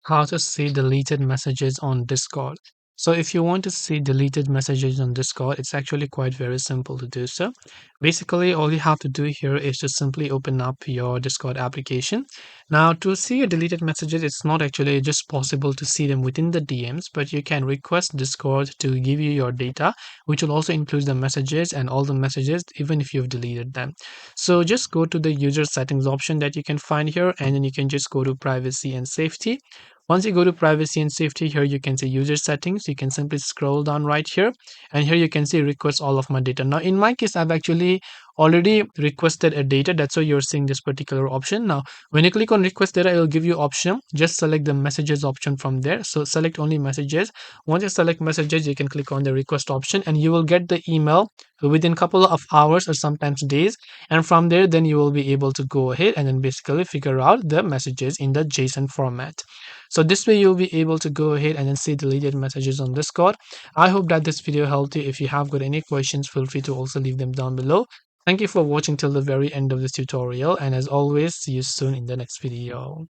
How to see deleted messages on Discord. So if you want to see deleted messages on Discord, it's actually quite very simple to do so. Basically, all you have to do here is to simply open up your Discord application. Now, to see your deleted messages, it's not actually just possible to see them within the DMs, but you can request Discord to give you your data, which will also include the messages and all the messages, even if you've deleted them. So just go to the user settings option that you can find here, and then you can just go to privacy and safety. Once you go to privacy and safety, here you can see user settings. You can simply scroll down right here, and here you can see request all of my data. Now in my case, I've actually already requested a data. That's why you're seeing this particular option. Now when you click on request data, it will give you option. Just select the messages option from there. So select only messages. Once you select messages, you can click on the request option, and you will get the email within a couple of hours or sometimes days. And from there, then you will be able to go ahead and then basically figure out the messages in the JSON format. So this way you'll be able to go ahead and then see deleted messages on Discord. I hope that this video helped you. If you have got any questions, feel free to also leave them down below. Thank you for watching till the very end of this tutorial, and as always, see you soon in the next video.